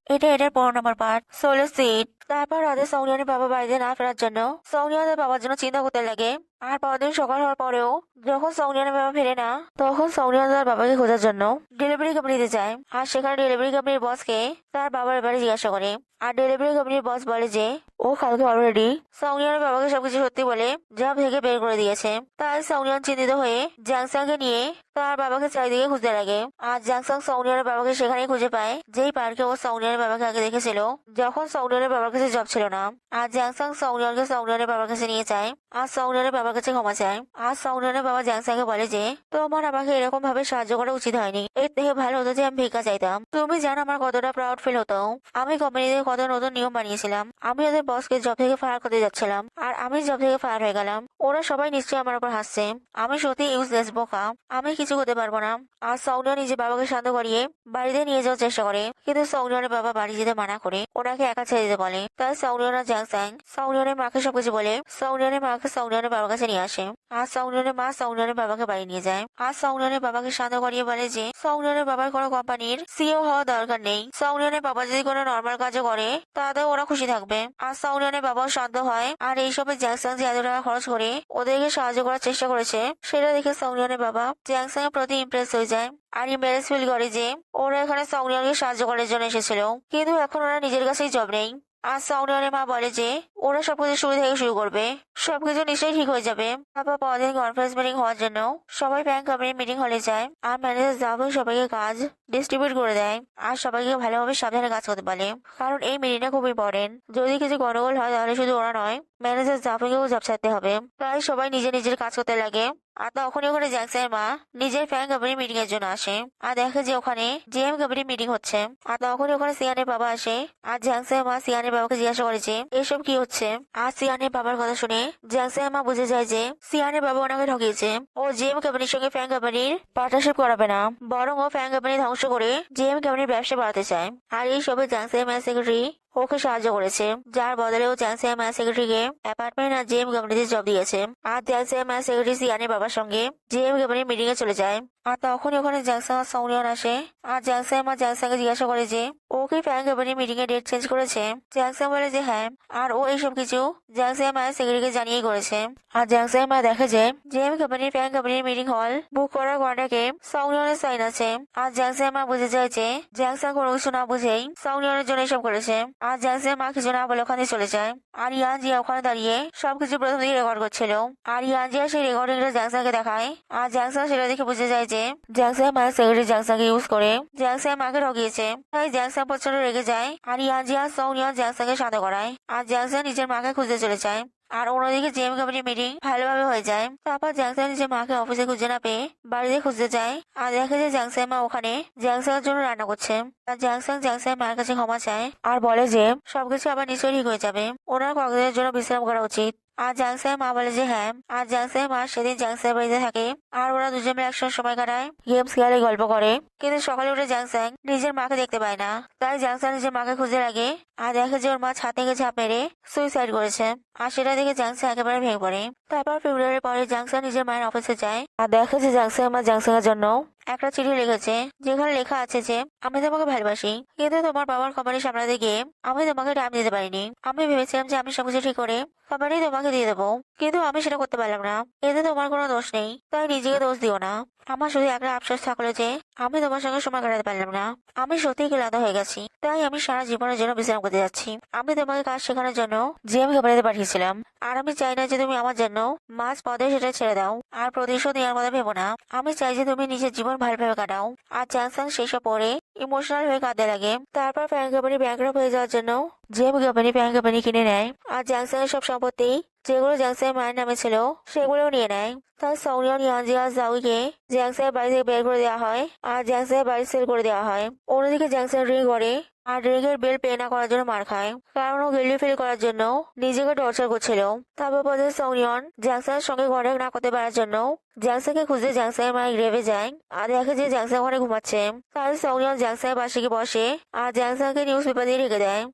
এটার 15 নম্বর part, solo seat. তারপর রাতে সৌনিয়ানের বাবা বাড়িতে না ফেরার জন্য সৌনিয়া তার বাবার জন্য চিন্তা করতে লাগে। আর পরদিন সকাল হওয়ার পরেও যখন সৌনিয়ানের বাবা ফেরে না, তখন সৌনিয়া তার বাবাকে খোঁজার জন্য ডেলিভারি কোম্পানিতে যায়। আর সেখানে ডেলিভারি কোম্পানির বসকে তার বাবার ব্যাপারে জিজ্ঞাসা করে। আর ডেলিভারি কোম্পানির বস বলে যে ও কালকে অলরেডি সৌনিয়ানের বাবাকে সবকিছু সত্যি বলে জব থেকে বের করে দিয়েছে। তাই সৌনিয়ান চিন্তিত হয়ে জ্যাংসাংকে নিয়ে তার বাবাকে চারিদিকে খুঁজতে লাগে। আর জ্যাংসাং সৌনিয়ানের বাবাকে সেখানেই খুঁজে পায় যেই পার্কে ও সৌনিয়ানের বাবাকে আগে দেখেছিল যখন সৌনিয়ানের বাবার কাছে জব ছিল না। আর জ্যাংসাং সৌনিয়ানকে সৌনিয়ানের বাবার কাছে নিয়ে যায় আর সৌনিয়ানের বাবার কাছে ক্ষমা চায়। আর সৌনিয়ানের বাবা জ্যাংসাংকে বলে যে তোমার আমাকে এরকম ভাবে সাহায্য করা উচিত হয়নি, এর থেকে ভালো হতো যে আমি ভিক্ষা চাইতাম। তুমি জানো আমার কতটা প্রাউড ফিল হতো। আমি কোম্পানিতে কত নতুন নিয়ম বানিয়েছিলাম। আমি ওদের বসকে জব থেকে ফায়ার করতে যাচ্ছিলাম আর আমি জব থেকে ফায়ার হয়ে গেলাম। ওরা সবাই নিশ্চয়ই আমার উপর হাসছে। আমি সত্যি ইউজলেস, বোকা, আমি কিছু করতে পারবো না। আর সৌনিয়া নিজের বাবাকে শান্ত করিয়ে বাড়িতে নিয়ে যাওয়ার চেষ্টা করে, কিন্তু সৌনিয়ানের বাবা বাড়ি যেতে মানা করে ওনাকে একা ছেড়ে দিতে বলে। তাই সৌনিয়ানা জ্যাংসাং সৌনিয়ানের মাকে সবকিছু বলে সৌনিয়ানের মাকে সৌনিয়ানের বাবার কাছে নিয়ে আসে। আর সৌনিয়ানের মা সৌনিয়ানের বাবাকে বাড়ি নিয়ে যায়। আর সৌনিয়ানের বাবাকে শান্ত করিয়ে বলে যে সৌনিয়ানের বাবার কোনো কোম্পানির সিইও হওয়া দরকার নেই। সৌনিয়ানের বাবা যদি কোনো নর্মাল কাজও করে তাতে ওরা খুশি থাকবে। আর সৌনিয়ানের বাবাও শান্ত হয়। আর এইসবে জ্যাংসাং যে এত টাকা খরচ করে ওদেরকে সাহায্য করার চেষ্টা করেছে সেটা দেখে সৌনিয়ানের বাবা জ্যাংসাং এর প্রতি ইমপ্রেস হয়ে যায়। আর ইম্বারেস ফিল করে যে ওরা এখানে সৌনিয়াকে সাহায্য করার জন্য এসেছিল, কিন্তু এখন ওরা নিজের কাছেই জব নেই। আর সৌনিয়ানের মা বলে যে ওরা সবকিছু শুরু থেকে শুরু করবে, সবকিছু নিশ্চয়ই ঠিক হয়ে যাবে। তারপর পরদিন কনফারেন্স মিটিং হওয়ার জন্য সবাই ব্যাংক কোম্পানির মিটিং হলে যায়। আর ম্যানেজার জাভু সবাইকে কাজ ডিস্ট্রিবিউট করে দেয় আর সবাইকে ভালোভাবে সাবধানে কাজ করতে বলে, কারণ এই মিটিংটা খুব ইম্পর্টেন্ট। যদি কিছু গন্ডগোল হয় তাহলে শুধু ওরা নয়, ম্যানেজার জাভুকেও জব ছাড়তে হবে। তাই সবাই নিজের নিজের কাজ করতে লাগে। আর তখনই ওখানে জ্যাংসের মা নিজের ফ্যান কোম্পানির মিটিং এর জন্য আসে আর দেখে যে ওখানে জিএম কোম্পানির মিটিং হচ্ছে। আর তখনই ওখানে সিয়ানের বাবা আসে। আর জ্যাংসের মা সিয়ানের বাবাকে জিজ্ঞাসা করেছে এসব কি হচ্ছে। আর সিয়ানের বাবার কথা শুনে জ্যাংসের মা বুঝে যায় যে সিয়ানের বাবা ওনাকে ঠকিয়েছে। ও জিএম কোম্পানির সঙ্গে ফ্যান কোম্পানির পার্টনারশিপ করাবে না, বরং ও ফ্যান কোম্পানি ধ্বংস করে জিএম কোম্পানির ব্যবসা বাড়াতে চায়। আর এই সবে জ্যাংসের মা সেক্রেটারি ওকে সাহায্য করেছে, যার বদলে ও জ্যাংসের মা সেক্রেটারিকে অ্যাপার্টমেন্ট আর জিএম কোম্পানিতে জব দিয়েছে। আর জ্যাংসের মা সেক্রেটারি সিয়ানের বাবার সঙ্গে জিএম কোম্পানির মিটিং এ চলে যায়। আর তখনই ওখানে জ্যাংসাং আর সৌনিয়ান আসে। আর জ্যাংসাং মা জ্যাংসাংকে জিজ্ঞাসা করে যে ও কি ফ্যান কোম্পানির মিটিং এর ডেট চেঞ্জ করেছে। জ্যাংসাং বলে যে হ্যাঁ, আর ও এইসব কিছু জ্যাংসাং মায়ের সেক্রেটারিকে জানিয়ে করেছে। আর জ্যাংসাং মা দেখে যে জিএম কোম্পানির ফ্যান কোম্পানির মিটিং হল বুক করার কন্ট্রাক্টে সৌনিয়ানের সাইন আছে। আর জ্যাংসাং মা বুঝে যায় যে জ্যাংসাং কোনো কিছু না বুঝেই সৌনিয়ানের জন্য এসব করেছে। আর জ্যাংসাং মা কিছু না বলে ওখানে চলে যায়। আর ইয়ান জিয়া ওখানে দাঁড়িয়ে সবকিছু প্রথম দিকে রেকর্ড করছিল। আর ইয়ান জিয়া সেই রেকর্ডিংটা জ্যাংসাংকে দেখায়। আর জ্যাংসাং সেটা দেখে বুঝে যায় যে জ্যাংসাং মায়ের সেক্রেটারি জ্যাংসাংকে ইউজ করে জ্যাংসাং মাকে ঠকিয়েছে। তাই জ্যাংসাং প্রচন্ড রেগে যায়। আর ইয়ান জিয়া সৌনিয়া জ্যাংসাংকে শান্ত করায়। আর জ্যাংসাং নিজের মাকে খুঁজতে চলে যায়। আর অন্যদিকে জিএম কোম্পানির মিটিং ভালোভাবে হয়ে যায়। তারপর জ্যাংসাং নিজের মাকে অফিসে খুঁজে না পেয়ে বাড়িতে খুঁজতে যায়। আর দেখে যে জ্যাংসাং মা ওখানে জ্যাংসাং এর জন্য রান্না করছে। আর জ্যাংসাং মায়ের কাছে ক্ষমা চায় আর বলে যে সবকিছু আবার নিশ্চয়ই ঠিক হয়ে যাবে, ওনার কয়েকদিনের জন্য বিশ্রাম করা উচিত। আর জ্যাংসাং মা বলে যে হ্যাঁ। আর জ্যাংসাং মা সেদিন জ্যাংসাং বাড়িতে থাকে। আর ওরা দুজন মিলে একসঙ্গে সময় কাটায়, গেমস খেলে, গল্প করে। কিন্তু সকালে উঠে জ্যাংসাং নিজের মাকে দেখতে পায় না। তাই জ্যাংসাং নিজের মাকে খুঁজে লাগে আর দেখে যে ওর মা ছাদ থেকে ঝাঁপ মেরে সুইসাইড করেছে। আর সেটা দেখে জ্যাংসাং একেবারে ভেঙে পড়ে। তারপর ফেব্রুয়ারির পরে জ্যাংসাং নিজের মায়ের অফিসে যায় আর দেখে যে জ্যাংসাং মা জ্যাংসাং এর জন্য একটা চিঠি লিখেছে, যেখানে লেখা আছে যে আমি তোমাকে ভালোবাসি, কিন্তু তোমার বাবার কোম্পানি সামলাতে গিয়ে আমি তোমাকে টাইম দিতে পারিনি। আমি ভেবেছিলাম যে আমি সবকিছু ঠিক করে কোম্পানি তোমাকে দিয়ে দেবো, কিন্তু আমি সেটা করতে পারলাম না। এতে তোমার কোনো দোষ নেই, তাই নিজেকে দোষ দিও না। আমার শুধু একটা আফসোস থাকলো যে আমি তোমার সঙ্গে সময় কাটাতে পারলাম না। আমি সত্যিই ক্লান্ত হয়ে গেছি, তাই আমি সারা জীবনের জন্য বিশ্রাম করতে যাচ্ছি। আমি তোমাকে কাজ শেখানোর জন্য জিএম কোম্পানিতে পাঠিয়েছিলাম, আর আমি চাই না যে তুমি আমার জন্য মাঝ পদে সেটা ছেড়ে দাও আর প্রতিশোধ নেওয়ার কথা ভেবো না। আমি চাই যে তুমি নিজের জীবন ভালোভাবে কাটাও। আর জ্যাংসাং সেসব পরে ইমোশনাল হয়ে কাঁদতে লাগে। তারপর ফ্যান কোম্পানি ব্যাংকরাপ্ট হয়ে যাওয়ার জন্য জিএম কোম্পানি ফ্যান কোম্পানি কিনে নেয়। আর জ্যাংসাং এর সব সম্পত্তি যেগুলো জ্যাংসাং এর মায়ের নামে ছিল সেগুলোও নিয়ে নেয়। তাই সৌনিয়া, ইয়ানজিয়া, জাউইকে জ্যাংসাং এর বাড়ি থেকে বের করে দেওয়া হয় আর জ্যাংসাং এর বাড়ি সেল করে দেওয়া হয়। অন্যদিকে জ্যাংসাং ড্রিঙ্ক করে আর ড্রিঙ্কের বিল পে না করার জন্য মার খায়, কারণ ও গিল্টি ফিল করার জন্য নিজেকে টর্চার করছিল। তারপর পরে সৌনিয়ন জ্যাংসাং এর সঙ্গে কন্ট্যাক্ট না করতে পারার জন্য জ্যাংসাকে খুঁজে জ্যাংসাংয়ের মায়ের গ্রেভে যায় আর দেখে যে জ্যাংসাং ওখানে ঘুমাচ্ছে। তাই সৌনিয়ন জ্যাংসাংয়ের পাশে গিয়ে বসে আর জ্যাংসাংকে নিউজ পেপার দিয়ে রেখে দেয়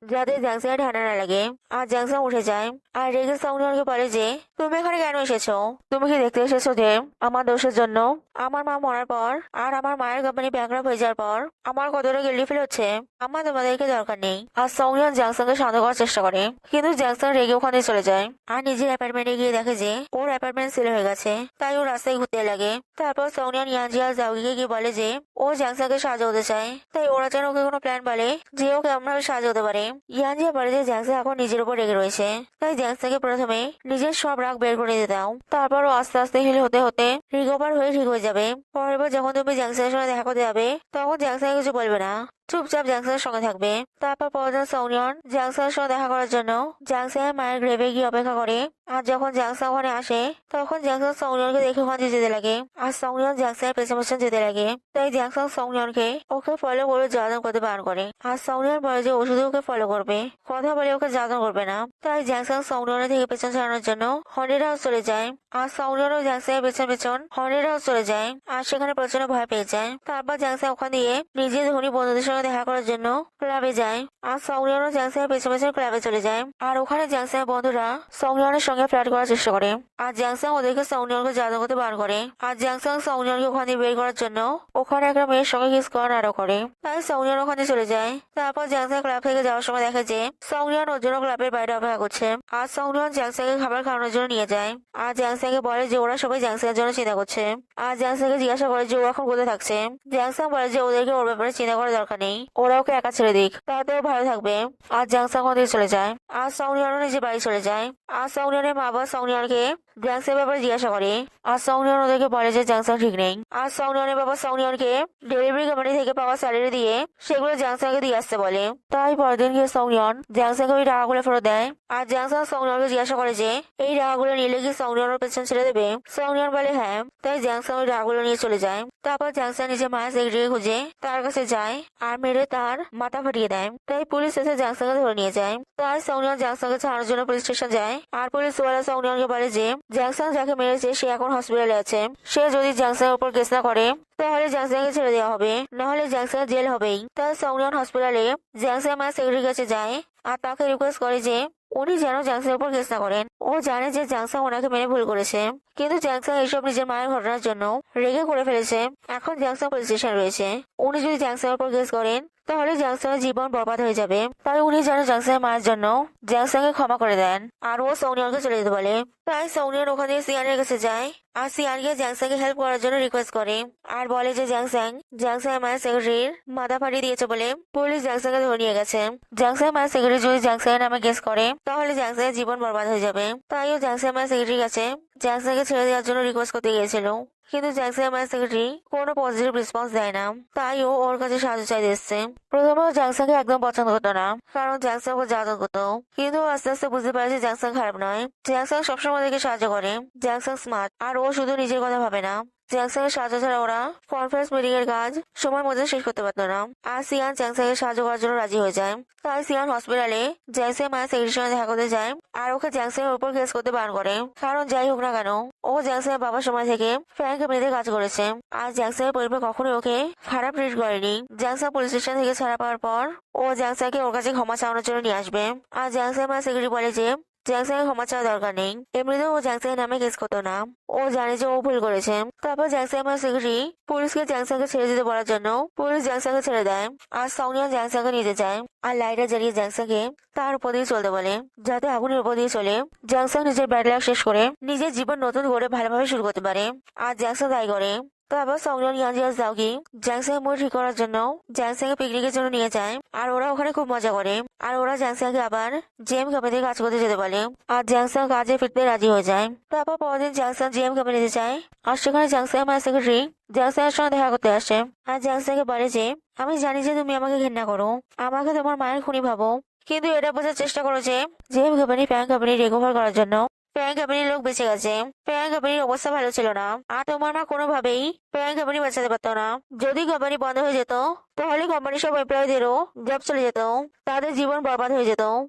যাতে জ্যাংসাংয়ের ঠান্ডা না লাগে। আর জ্যাংসাং উঠে যায় আর রেগে সৌনিয়নকে বলে যে তুমি এখানে কেন এসেছো? তুমি কি দেখতে এসেছো যে আমার দোষের জন্য আমার মা মরার পর আর আমার মায়ের কোম্পানি ব্যাংকরাপ্ট হয়ে যাওয়ার পর আমার কতটা গিল্টি ফিল হচ্ছে? আমার তোমাদেরকে দরকার নেই। আর সৌনিয়ন জ্যাংসাংকে শান্ত করার চেষ্টা করে কিন্তু জ্যাংসাং রেগে ওখানে চলে যায় আর নিজের অ্যাপার্টমেন্টে গিয়ে দেখে যে ওর অ্যাপার্টমেন্ট সিল হয়ে গেছে। তাই ও রাস্তায় ঘুরতে লাগে। তারপর সৌনিয়ন ইয়ানজি আর জাউগিকে গিয়ে বলে যে ও জ্যাংসাংকে সাহায্য হতে চায়। তাই ওরা যেন ওকে কোনো প্ল্যান বলে যে ও কেমন ভাবে সাহায্য হতে পারে। ইয়ানজি বলে যে জ্যাংসাং এখন নিজের উপর রেগে রয়েছে, তাই জ্যাংসাংকে প্রথমে নিজের সব রাগ বের করে দিতে দাও। তারপর ও আস্তে আস্তে হিল হতে হতে রিকভার হয়ে ঠিক হয়ে যাবে। পরের বার যখন তুমি জ্যাংসাংয়ের সঙ্গে দেখা করতে যাবে তখন জ্যাংসাং কিছু বলবে না, চুপচাপ জ্যাংসাংয়ের সঙ্গে থাকবে। তারপর পরদিন সৌনিয়ন জ্যাংসাংয়ের সঙ্গে দেখা করার জন্য জ্যাংসাংয়ের মায়ের গ্রেভে গিয়ে অপেক্ষা করে। আর যখন জ্যাংসাং ওখানে আসে তখন জ্যাংসাং সৌনিয়নকে দেখে ওখানে যেতে লাগে আর সৌনিয়ন জ্যাংসাংয়ের পেছন পেছন যেতে লাগে। তাই জ্যাংসাং সৌনিয়নকে ওকে ফলো করে যাদন করতে বারণ করে আর সৌনিয়ন বলে যে ও শুধু ওকে ফলো করবে, কথা বলে ওকে যাদন করবে না। তাই জ্যাংসাং সৌনিয়নের থেকে পেছন ছাড়ানোর জন্য হন্ডেড হাউস চলে যায় আর সৌনিয়নও জ্যাংসাংয়ের পেছন পেছন হন্ডেড হাউস চলে যায় আর সেখানে প্রচন্ড ভয় পেয়ে যায়। তারপর জ্যাংসাং ওখান দিয়ে নিজের ধনী বন্ধুদের সঙ্গে দেখা করার জন্য ক্লাবে যায় আর সৌনিয়নও জ্যাংসাংয়ের পেছন পেছন ক্লাবে চলে যায়। আর ওখানে জ্যাংসাংয়ের বন্ধুরা সৌনিয়নের সঙ্গে ফ্ল্যাট করার চেষ্টা করে আর জ্যাংসাং ওদেরকে সৌনিয়নকে জাদু করতে বারণ করে। আর জ্যাংসাং সৌনিয়নকে ওখান দিয়ে বের করার জন্য ওখানে একটা মেয়ের সঙ্গে কিস করা নাটক করে। তাই সৌনিয়ন ওখানে চলে যায়। তারপর জ্যাংসাং ক্লাব থেকে যাওয়ার সময় দেখে যে সৌনিয়ন ওর জন্য ক্লাবের বাইরে অপেক্ষা করছে আর সৌনিয়ন জ্যাংসাংকে খাবার খাওয়ানোর জন্য নিয়ে যায় আর জ্যাংসাংকে বলে যে ওরা সবাই জ্যাংসাংয়ের জন্য চিন্তা করছে। আর জ্যাংসাংকে জিজ্ঞাসা করে যে ও এখন কোথায় থাকছে। জ্যাংসাং বলে যে ওদেরকে ওর ব্যাপারে চিন্তা করার দরকার নেই, ওরা ওকে একা ছেড়ে দিক, তাতে ও ভালো থাকবে। আর জ্যাংসাং ওখান থেকে চলে যায় আর সৌনিয়নও নিজের বাড়ি চলে যায়। আর সৌনিয়নের মা বাবা সৌনিয়নকে জ্যাংসাংয়ের ব্যাপারে জিজ্ঞাসা করে আর সৌনিয়ন ওদেরকে বলে যে জ্যাংসাং ঠিক নেই। আর সৌনিয়নের বাবা সৌনিয়নকে ডেলিভারি কোম্পানি থেকে পাওয়া স্যালারি দিয়ে সেগুলো জ্যাংসাংকে দিয়ে আসতে বলে। তাই পরের দিন গিয়ে সৌনিয়ন জ্যাংসাংকে ওই টাকাগুলো ফেরত দেয় আর জ্যাংসাং সৌনিয়নকে জিজ্ঞাসা করে যে এই টাকাগুলো নিলে কি সৌনিয়নের পেছন ছেড়ে দেবে। সৌনিয়ন বলে হ্যাঁ। তাই জ্যাংসাং ওই টাকাগুলো নিয়ে চলে যায়। তারপর জ্যাংসাং নিজের মায়ের সেক্রেটারি খুঁজে তার কাছে যায় আর মেরে তার মাথা ফাটিয়ে দেয়। তাই পুলিশ এসে জ্যাংসাংকে ধরে নিয়ে যায়। তাই সৌনিয়ন জ্যাংসাংকে ছাড়ানোর জন্য পুলিশ স্টেশন যায় আর পুলিশ ওয়ালা সৌনিয়নকে বলে যে জ্যাংসাং যাকে মেরেছে সে এখন হসপিটালে আছে, সে যদি জ্যাংসাংয়ের উপর কেস না করে তাহলে জ্যাংসাংকে ছেড়ে দেওয়া হবে, নাহলে জ্যাংসাং জেল হবেই। তাই সৌনিয়ন হসপিটালে জ্যাংসাং মায়ের সেক্রেটারির কাছে যায় আর তাকে রিকোয়েস্ট করে যে উনি যেন জ্যাংসাংয়ের উপর কেস না করেন। ও জানে যে জ্যাংসাং ওনাকে মেনে ভুল করেছে, কিন্তু জ্যাংসাং এইসব নিজের মায়ের ঘটনার জন্য রেগে করে ফেলেছে। এখন জ্যাংসাং পুলিশ স্টেশন রয়েছে, উনি যদি জ্যাংসাংয়ের উপর কেস করেন তাহলে জ্যাংসাংয়ের জীবন বরবাদ হয়ে যাবে। তাই উনি যেন জ্যাংসাংয়ের মায়ের জন্য জ্যাংসাংকে ক্ষমা করে দেন আর ও সৌনিয়নকে চলে যেতে বলে। তাই সৌনিয়ন ওখান থেকে সিয়ানের কাছে যায় আর সিয়ানকে জ্যাংসাংকে হেল্প করার জন্য রিকোয়েস্ট করে আর বলে যে জ্যাংসাংয়ের মায়ের সেক্রেটারির মাথা ফাটিয়ে দিয়েছে বলে পুলিশ জ্যাংসাংকে ধরে নিয়ে গেছে। জ্যাংসাংয়ের মায়ের সেক্রেটারি যদি জ্যাংসাংয়ের নামে কেস করে তাহলে জ্যাংসাংয়ের জীবন বরবাদ হয়ে যাবে। তাই ও জ্যাংসাংয়ের মায়ের সেক্রেটারির কাছে জ্যাংসাংকে ছেড়ে দেওয়ার জন্য রিকোয়েস্ট করতে গিয়েছিল, কিন্তু জ্যাংসাংয়ের মায়ের সেক্রেটারি কোনো পজিটিভ রেসপন্স দেয় না। তাই ও ওর কাছে সাহায্য চাইতে এসছে। প্রথমে ও জ্যাংসাংকে একদম পছন্দ করতো না, কারণ জ্যাংসাং ওকে জ্বালাতন করতো, কিন্তু আস্তে আস্তে বুঝতে পারে যে জ্যাংসাং খারাপ নয়। জ্যাংসাং সবসময় ওদেরকে সাহায্য করে, জ্যাংসাং স্মার্ট আর ও শুধু নিজের কথা ভাবে না। জ্যাংসাংয়ের সাহায্য ছাড়া ওরা কনফারেন্স মিটিং এর কাজ সময় মধ্যে শেষ করতে পারতো না। আর সিয়ান জ্যাংসাংকে সাহায্য করার জন্য রাজি হয়ে যায়। তাই সিয়ান হসপিটালে জ্যাংসাংয়ের মায়ের সেক্রেটারির সঙ্গে দেখা করতে যায় আর ওকে জ্যাংসাংয়ের উপর কেস করতে বারণ করে, কারণ যাই হোক না কেন ও জ্যাংসাংয়ের বাবার সময় থেকে ফ্যান কোম্পানিতে কাজ করেছে আর জ্যাংসাংয়ের পরিবার কখনোই ওকে খারাপ ট্রিট করেনি। জ্যাংসাং পুলিশ স্টেশন থেকে ছাড়া পাওয়ার পর ও জ্যাংসাংকে ওর কাছে ক্ষমা চাওয়ানোর জন্য নিয়ে আসবে। আর জ্যাংসাংয়ের মায়ের সেক্রেটারি বলে যে জ্যাংসাংয়ের ক্ষমা চাওয়ার দরকার নেই, এমনিতেও ও জ্যাংসাংয়ের নামে কেস করতো না, ও জানে যে ও ভুল করেছে। তারপর জ্যাংসাংয়ের মায়ের সেক্রেটারি পুলিশকে জ্যাংসাংকে ছেড়ে দিতে বলার জন্য পুলিশ জ্যাংসাংকে ছেড়ে দেয় আর সৌনিয়ন জ্যাংসাংকে নিতে যায় আর লাইটার জ্বালিয়ে জ্যাংসাংকে তার উপর দিয়ে চলতে বলে যাতে আগুনের উপর দিয়ে চলে জ্যাংসাং নিজের ব্যাড লাক শেষ করে নিজের জীবন নতুন করে ভালোভাবে শুরু করতে পারে। আর জ্যাংসাং তাই করে। তারপর সৌনিয়ন ইয়ানজি আর জাউগি জ্যাংসাংয়ের মুড ঠিক করার জন্য জ্যাংসাংকে পিকনিকের জন্য নিয়ে যায় আর ওরা ওখানে খুব মজা করে আর ওরা জ্যাংসাংকে আবার জিএম কোম্পানিতে কাজ করতে যেতে বলে আর জ্যাংসাং কাজে ফিরতে রাজি হয়ে যায়। তারপর পরদিন জ্যাংসাং জিএম কোম্পানিতে যায় আর সেখানে জ্যাংসাংয়ের মায়ের সেক্রেটারি জ্যাংসাংয়ের সঙ্গে দেখা করতে আসে আর জ্যাংসাংকে বলে যে আমি জানি যে তুমি আমাকে ঘৃণা করো, আমাকে তোমার মায়ের খুনি ভাবো, কিন্তু এটা বোঝার চেষ্টা করো যে GM company fan company recover করার জন্য ফ্যান কোম্পানির লোক বেঁচে গেছে। ফ্যান কোম্পানির অবস্থা ভালো ছিল না আর তোমার মা কোনোভাবেই ফ্যান কোম্পানি বাঁচাতে পারতো না। যদি কোম্পানি বন্ধ হয়ে যেত তাহলে কোম্পানির সব এমপ্লয়ীদেরও জব চলে যেত, তাদের জীবন বরবাদ হয়ে যেত।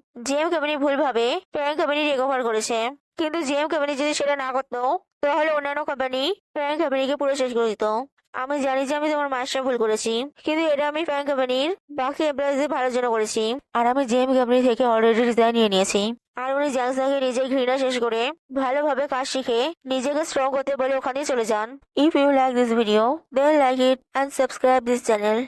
জিএম কোম্পানি ভুল ভাবে ফ্যান কোম্পানি রিকভার করেছে, কিন্তু জিএম কোম্পানি যদি সেটা না করতো তাহলে অন্যান্য কোম্পানি ফ্যাং কোম্পানিকে পুরো শেষ করে দিত। আমি জানি যে আমি তোমার মায়ের সাথে ভুল করেছি, কিন্তু এটা আমি ফ্যাং কোম্পানির বাকি এমপ্লয়িজদের ভালোর জন্য করেছি। আর আমি জেম কোম্পানি থেকে অলরেডি রিজাইন নিয়ে নিয়েছি। আর উনি জ্যাংসাকে নিজের ঘৃণা শেষ করে ভালোভাবে কাজ শিখে নিজেকে স্ট্রং করতে বলে ওখানেই চলে যান। If you like this video, then like it and subscribe this channel.